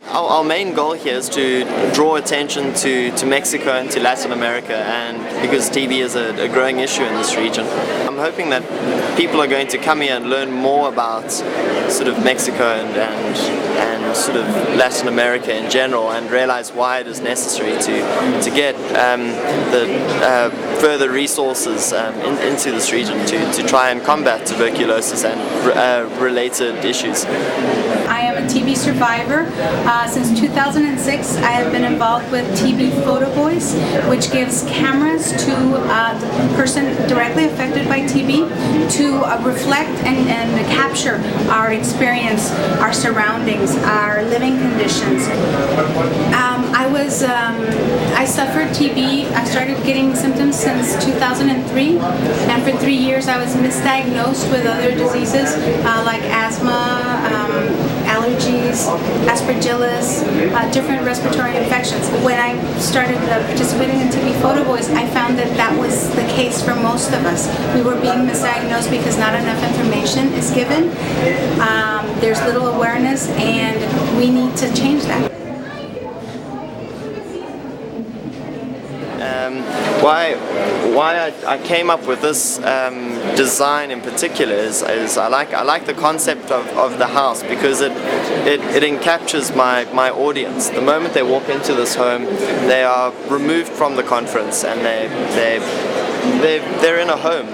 Our main goal here is to draw attention to Mexico and to Latin America, and because TB is a growing issue in this region. I'm hoping that people are going to come here and learn more about sort of Mexico and sort of Latin America in general, and realize why it is necessary to get the further resources into this region to try and combat tuberculosis and related issues. I am a TB survivor. Since 2006, I have been involved with TB Photo Voice, which gives cameras to the person directly affected by TB to reflect and capture our experience, our surroundings, our living conditions. I suffered TB. I started getting symptoms since 2003, and for 3 years I was misdiagnosed with other diseases like asthma, allergies, aspergillus, different respiratory infections. When I started participating in TB Photo Voice, I found that that was the case for most of us. We were being misdiagnosed because not enough information is given. There's little awareness, and we need to change that. Why I came up with this design in particular is I like the concept of the house, because it encaptures my audience. The moment they walk into this home, they are removed from the conference, and they're in a home,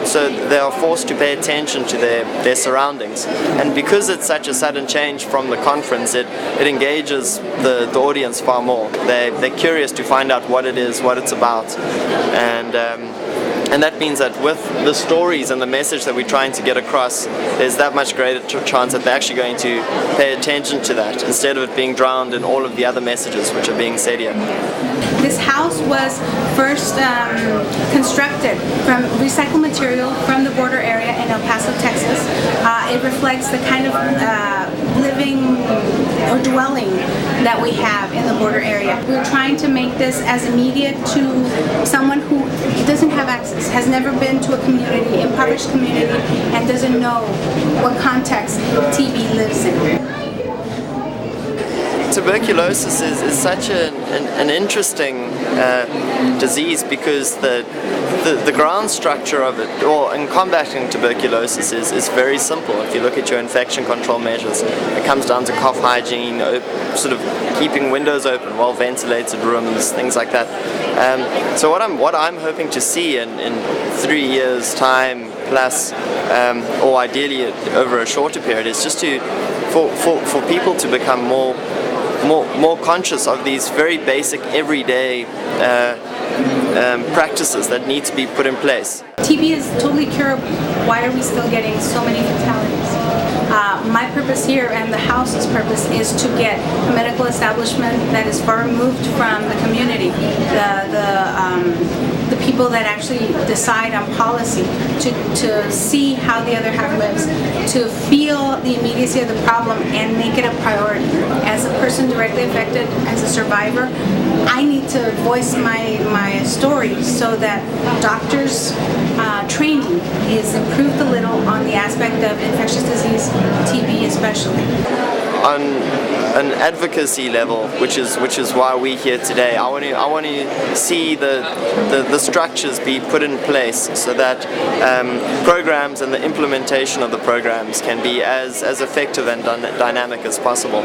so they are forced to pay attention to their surroundings. And because it's such a sudden change from the conference, it engages the audience far more. They're curious to find out what it is, what it's about, and that means that with the stories and the message that we're trying to get across, there's that much greater chance that they're actually going to pay attention to that, instead of it being drowned in all of the other messages which are being said here. This house was first constructed from recycled material from the border area in El Paso, Texas. It reflects the kind of living or dwelling that we have in the border area. We're trying to make this as immediate to someone who doesn't have access, has never been to a community, impoverished community, and doesn't know what context TB lives in. Tuberculosis is such an interesting disease, because the ground structure of it, or in combating tuberculosis, is very simple. If you look at your infection control measures, it comes down to cough hygiene, sort of keeping windows open, well-ventilated rooms, things like that. So what I'm hoping to see in 3 years' time plus, or ideally over a shorter period, is just for people to become more conscious of these very basic everyday practices that need to be put in place. TB is totally curable. Why are we still getting so many fatalities? My purpose here, and the house's purpose, is to get a medical establishment that is far removed from the community, the people that actually decide on policy, to see how the other half lives, to feel the immediacy of the problem and make it a priority. As a person directly affected, as a survivor, I need to voice my story so that doctors' training is improved a little on the aspect of infectious disease, TB especially. On an advocacy level, which is why we're here today, I want to see the structures be put in place so that programs and the implementation of the programs can be as effective and dynamic as possible.